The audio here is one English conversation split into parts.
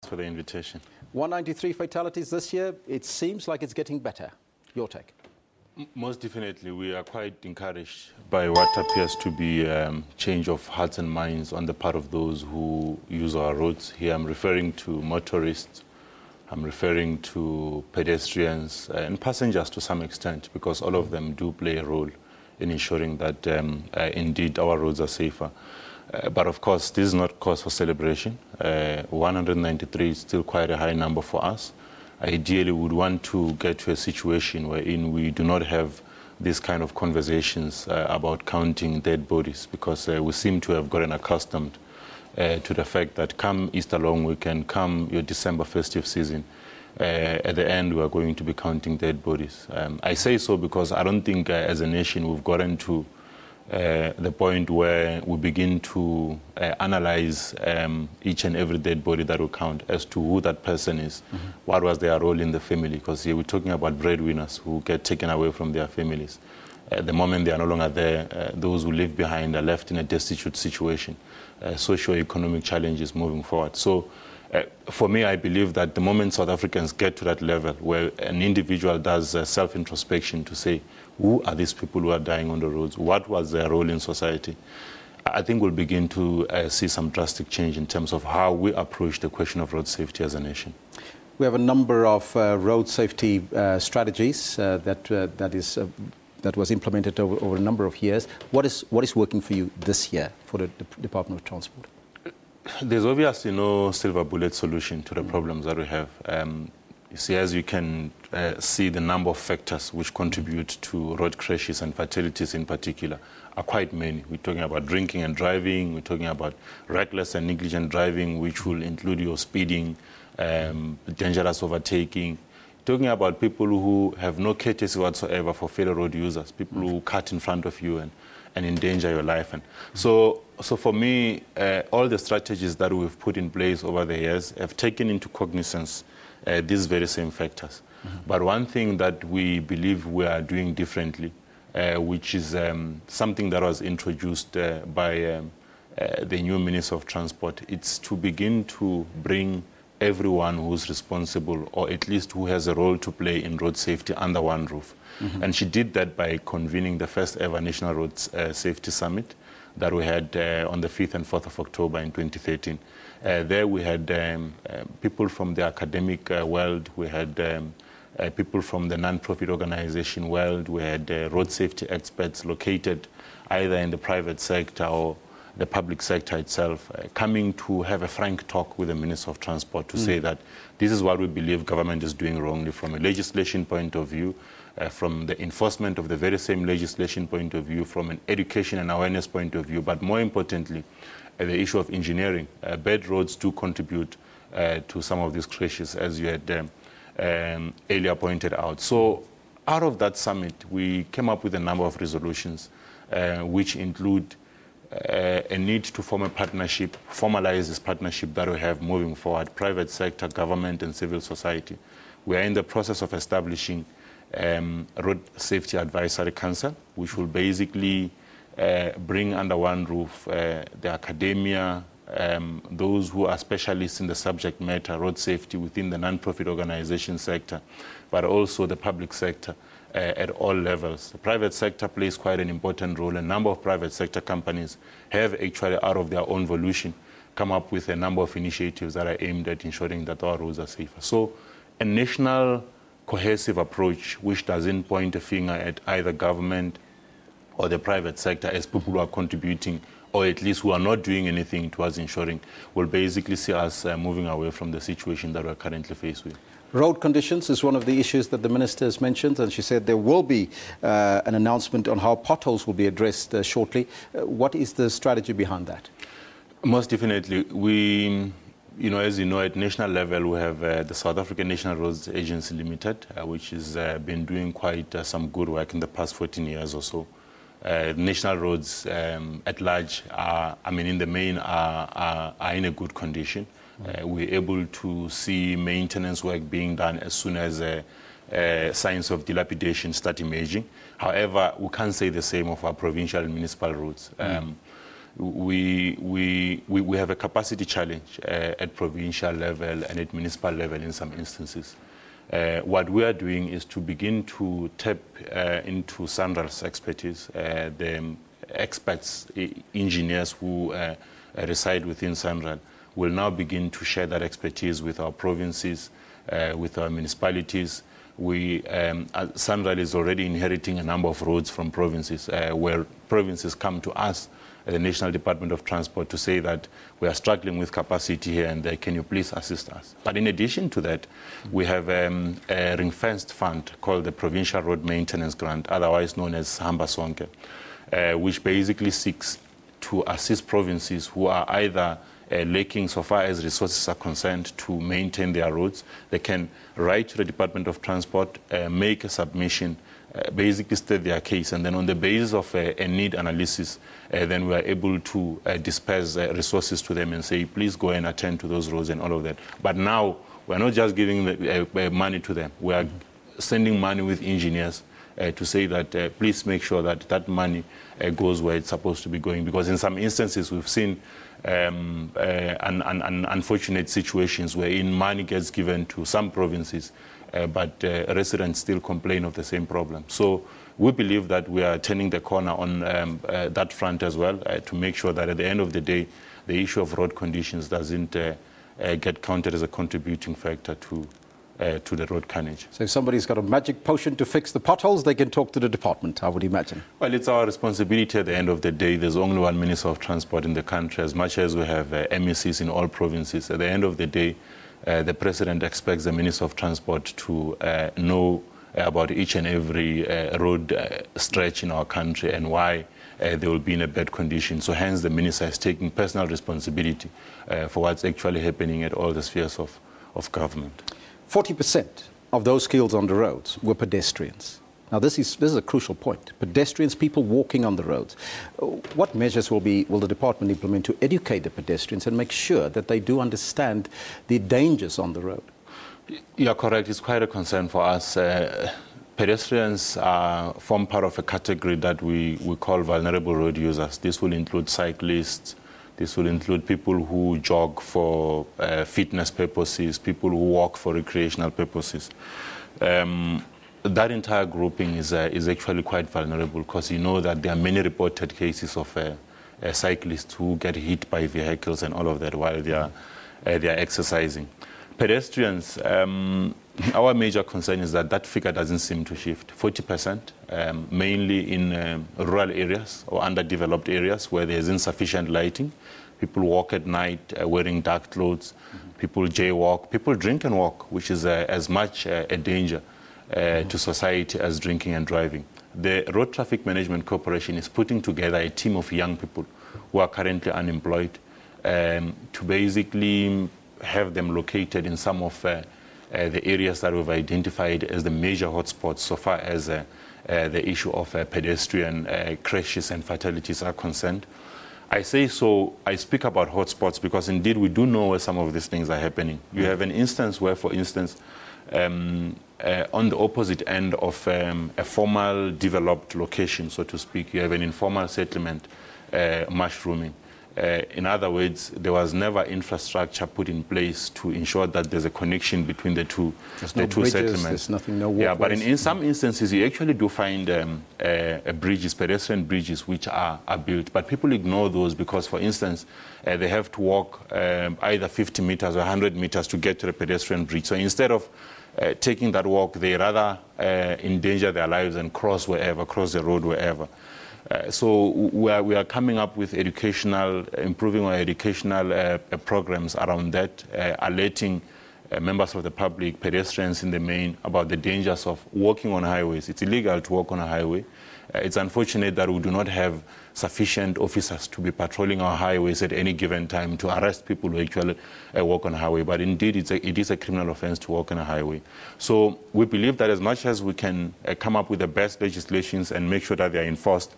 For the invitation. 193 fatalities this year. It seems like it's getting better. Your take? Most definitely, we are quite encouraged by what appears to be change of hearts and minds on the part of those who use our roads. Here I'm referring to motorists, I'm referring to pedestrians and passengers to some extent, because all of them do play a role in ensuring that indeed our roads are safer. But of course, this is not cause for celebration. 193 is still quite a high number for us. Ideally, we would want to get to a situation wherein we do not have these kind of conversations about counting dead bodies, because we seem to have gotten accustomed to the fact that come Easter long weekend, come your December festive season, at the end we are going to be counting dead bodies. I say so because I don't think as a nation we've gotten to the point where we begin to analyze each and every dead body that we count as to who that person is, what was their role in the family, because here we're talking about breadwinners who get taken away from their families. The moment they are no longer there, those who live behind are left in a destitute situation, socio-economic challenges moving forward. So for me, I believe that the moment South Africans get to that level where an individual does self-introspection to say, who are these people who are dying on the roads? What was their role in society? I think we'll begin to see some drastic change in terms of how we approach the question of road safety as a nation. We have a number of road safety strategies that was implemented over a number of years. What is working for you this year for the Department of Transport? There's obviously no silver bullet solution to the problems that we have. You see, as you can see, the number of factors which contribute to road crashes and fatalities in particular are quite many. We're talking about drinking and driving, we're talking about reckless and negligent driving, which will include your speeding, dangerous overtaking. Talking about people who have no courtesy whatsoever for fellow road users, people who cut in front of you and endanger your life. And so for me, all the strategies that we've put in place over the years have taken into cognizance these very same factors. But one thing that we believe we are doing differently, which is something that was introduced by the new Minister of Transport, it's to begin to bring everyone who's responsible, or at least who has a role to play in road safety, under one roof. And she did that by convening the first ever National Road Safety Summit that we had on the 5th and 4th of October in 2013. There we had people from the academic world, we had people from the non-profit organization world, we had road safety experts located either in the private sector or the public sector itself, coming to have a frank talk with the Minister of Transport to say that this is what we believe government is doing wrongly from a legislation point of view, from the enforcement of the very same legislation point of view, from an education and awareness point of view, but more importantly, the issue of engineering. Bad roads do contribute to some of these crashes, as you had earlier pointed out. So out of that summit, we came up with a number of resolutions, which include a need to form a partnership, formalize this partnership that we have moving forward, private sector, government, and civil society. We are in the process of establishing a Road Safety Advisory Council, which will basically bring under one roof the academia, those who are specialists in the subject matter, road safety, within the non-profit organization sector, but also the public sector at all levels. The private sector plays quite an important role. A number of private sector companies have actually, out of their own volition, come up with a number of initiatives that are aimed at ensuring that our roads are safer. So a national cohesive approach which doesn't point a finger at either government or the private sector as people who are contributing, or at least who are not doing anything towards ensuring, will basically see us moving away from the situation that we're currently faced with. Road conditions is one of the issues that the Minister has mentioned, and she said there will be an announcement on how potholes will be addressed shortly. What is the strategy behind that? Most definitely. We, as you know, at national level, we have the South African National Roads Agency Limited, which has been doing quite some good work in the past 14 years or so. National roads at large, in the main, are in a good condition. We're able to see maintenance work being done as soon as signs of dilapidation start emerging. However, we can't say the same of our provincial and municipal roads. we have a capacity challenge at provincial level and at municipal level in some instances. What we are doing is to begin to tap into SANRAL's expertise. The experts, engineers who reside within SANRAL will now begin to share that expertise with our provinces, with our municipalities. SANRAL is already inheriting a number of roads from provinces, where provinces come to us, the National Department of Transport, to say that we are struggling with capacity here and there, can you please assist us? But in addition to that, we have a ring-fenced fund called the Provincial Road Maintenance Grant, otherwise known as Hamba Sonke, which basically seeks to assist provinces who are either lacking so far as resources are concerned to maintain their roads. They can write to the Department of Transport, make a submission, basically state their case, and then on the basis of a need analysis, then we are able to disperse resources to them and say, please go and attend to those roads and all of that. But now, we're not just giving money to them. We are sending money with engineers to say that please make sure that that money goes where it's supposed to be going. Because in some instances, we've seen unfortunate situations wherein money gets given to some provinces, but residents still complain of the same problem. So we believe that we are turning the corner on that front as well, to make sure that at the end of the day, the issue of road conditions doesn't get counted as a contributing factor to the road carnage. So if somebody's got a magic potion to fix the potholes, they can talk to the department, I would imagine. Well, it's our responsibility at the end of the day. There's only one Minister of Transport in the country, as much as we have MECs in all provinces. At the end of the day, the President expects the Minister of Transport to know about each and every road stretch in our country and why they will be in a bad condition. So hence the Minister is taking personal responsibility for what's actually happening at all the spheres of government. 40% of those killed on the roads were pedestrians. Now, this is a crucial point. Pedestrians, people walking on the roads. What measures will the department implement to educate the pedestrians and make sure that they do understand the dangers on the road? You are correct. It's quite a concern for us. Pedestrians form part of a category that we call vulnerable road users. This will include cyclists. This will include people who jog for fitness purposes, people who walk for recreational purposes. That entire grouping is actually quite vulnerable, because you know that there are many reported cases of cyclists who get hit by vehicles and all of that while they are exercising. Pedestrians, our major concern is that figure doesn't seem to shift. 40%, mainly in rural areas or underdeveloped areas where there is insufficient lighting. People walk at night wearing dark clothes. People jaywalk. People drink and walk, which is as much a danger to society as drinking and driving. The Road Traffic Management Corporation is putting together a team of young people who are currently unemployed to basically have them located in some of the areas that we've identified as the major hotspots so far as the issue of pedestrian crashes and fatalities are concerned. I say so, I speak about hotspots because indeed we do know where some of these things are happening. You have an instance where, for instance, on the opposite end of a formal developed location, so to speak, you have an informal settlement mushrooming. In other words, there was never infrastructure put in place to ensure that there's a connection between the two bridges, settlements. There's nothing, no walkways. Yeah, but in some instances, you actually do find bridges, pedestrian bridges, which are built. But people ignore those because, for instance, they have to walk either 50 meters or 100 meters to get to the pedestrian bridge. So instead of taking that walk, they rather endanger their lives and cross the road wherever. So we are coming up with improving our educational programs around that, alerting members of the public, pedestrians in the main, about the dangers of walking on highways. It's illegal to walk on a highway. It's unfortunate that we do not have sufficient officers to be patrolling our highways at any given time to arrest people who actually walk on a highway. But indeed, it is a criminal offense to walk on a highway. So we believe that as much as we can come up with the best legislations and make sure that they are enforced,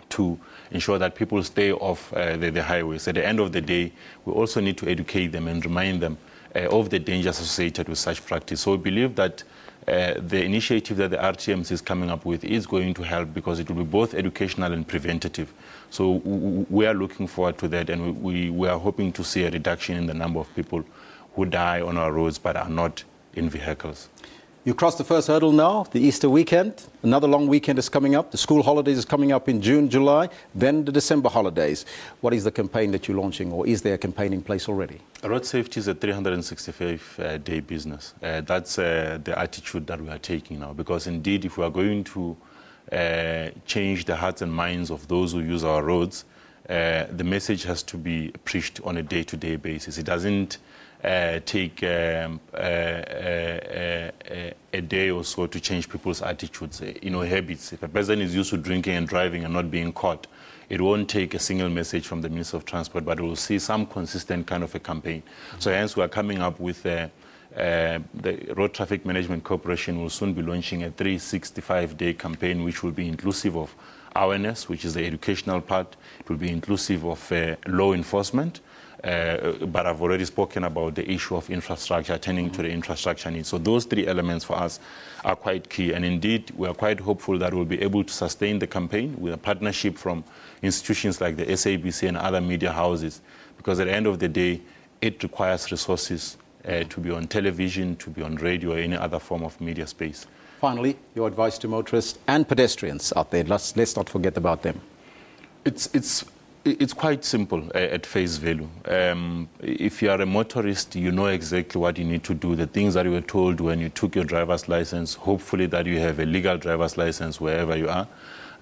to ensure that people stay off the highways. At the end of the day, we also need to educate them and remind them of the dangers associated with such practice. So we believe that the initiative that the RTMC is coming up with is going to help, because it will be both educational and preventative. So we are looking forward to that, and we are hoping to see a reduction in the number of people who die on our roads but are not in vehicles. You crossed the first hurdle now, the Easter weekend. Another long weekend is coming up. The school holidays is coming up in June, July, then the December holidays. What is the campaign that you're launching, or is there a campaign in place already? Road safety is a 365-day business. That's the attitude that we are taking now, because indeed, if we are going to change the hearts and minds of those who use our roads, the message has to be preached on a day-to-day basis. It doesn't take a day or so to change people's attitudes, habits. If a person is used to drinking and driving and not being caught, it won't take a single message from the Minister of Transport, but we'll see some consistent kind of a campaign. So hence we are coming up with the Road Traffic Management Corporation will soon be launching a 365-day campaign, which will be inclusive of awareness, which is the educational part. It will be inclusive of law enforcement. But I've already spoken about the issue of infrastructure, attending to the infrastructure needs. So those three elements for us are quite key. And indeed, we are quite hopeful that we'll be able to sustain the campaign with a partnership from institutions like the SABC and other media houses. Because at the end of the day, it requires resources to be on television, to be on radio, or any other form of media space. Finally, your advice to motorists and pedestrians out there. Let's not forget about them. It's quite simple at face value. If you are a motorist, you know exactly what you need to do, the things that you were told when you took your driver's license, hopefully that you have a legal driver's license wherever you are,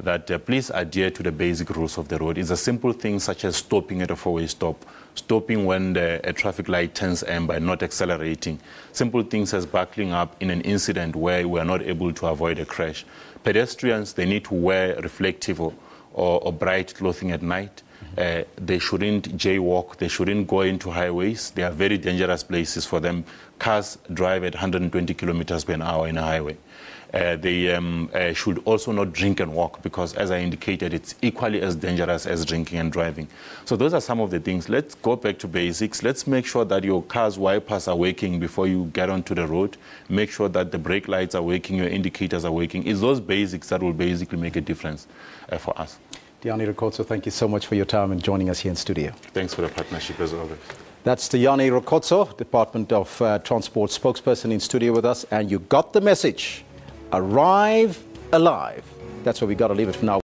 that please adhere to the basic rules of the road. It's a simple thing such as stopping at a four-way stop, stopping when a traffic light turns amber and not accelerating. Simple things as buckling up in an incident where we are not able to avoid a crash. Pedestrians, they need to wear reflective or bright clothing at night. They shouldn't jaywalk. They shouldn't go into highways. They are very dangerous places for them. Cars drive at 120 kilometers per hour in a highway. They should also not drink and walk, because, as I indicated, it's equally as dangerous as drinking and driving. So those are some of the things. Let's go back to basics. Let's make sure that your car's wipers are working before you get onto the road. Make sure that the brake lights are working, your indicators are working. It's those basics that will basically make a difference for us. Diane Rokotso, thank you so much for your time and joining us here in studio. Thanks for the partnership, as always. That's Diane Rokotso, Department of Transport spokesperson, in studio with us. And you got the message. Arrive alive. That's where we got to leave it for now.